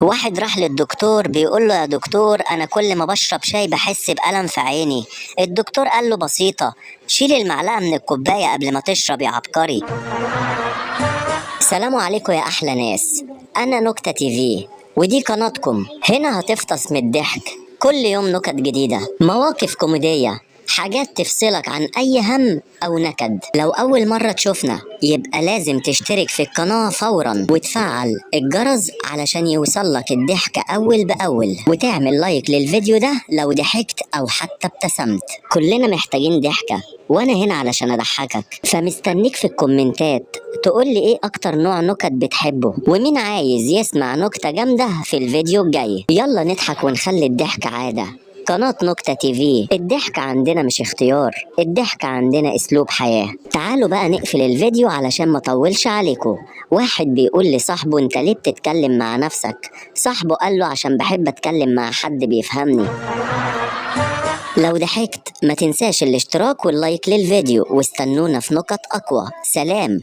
واحد راح للدكتور بيقول له: يا دكتور، انا كل ما بشرب شاي بحس بألم في عيني. الدكتور قال له: بسيطة، شيل المعلقة من الكوباية قبل ما تشرب يا عبقري. سلام عليكم يا احلى ناس، انا نكتة تي في، ودي قناتكم. هنا هتفطس من الضحك، كل يوم نكت جديدة، مواقف كوميدية، حاجات تفصلك عن اي هم او نكد. لو اول مرة تشوفنا يبقى لازم تشترك في القناة فورا وتفعل الجرس علشان يوصلك الضحك اول باول، وتعمل لايك للفيديو ده لو ضحكت او حتى ابتسمت. كلنا محتاجين ضحكة، وانا هنا علشان اضحكك، فمستنيك في الكومنتات تقولي ايه اكتر نوع نكت بتحبه، ومين عايز يسمع نكتة جامدة في الفيديو الجاي. يلا نضحك ونخلي الضحك عادة. قناة نكتة تي في، الضحك عندنا مش اختيار، الضحك عندنا اسلوب حياة. تعالوا بقى نقفل الفيديو علشان ما اطولش عليكم. واحد بيقول لصاحبه: انت ليه بتتكلم مع نفسك؟ صاحبه قال له: عشان بحب اتكلم مع حد بيفهمني. لو ضحكت ما تنساش الاشتراك واللايك للفيديو، واستنونا في نكت اقوى. سلام.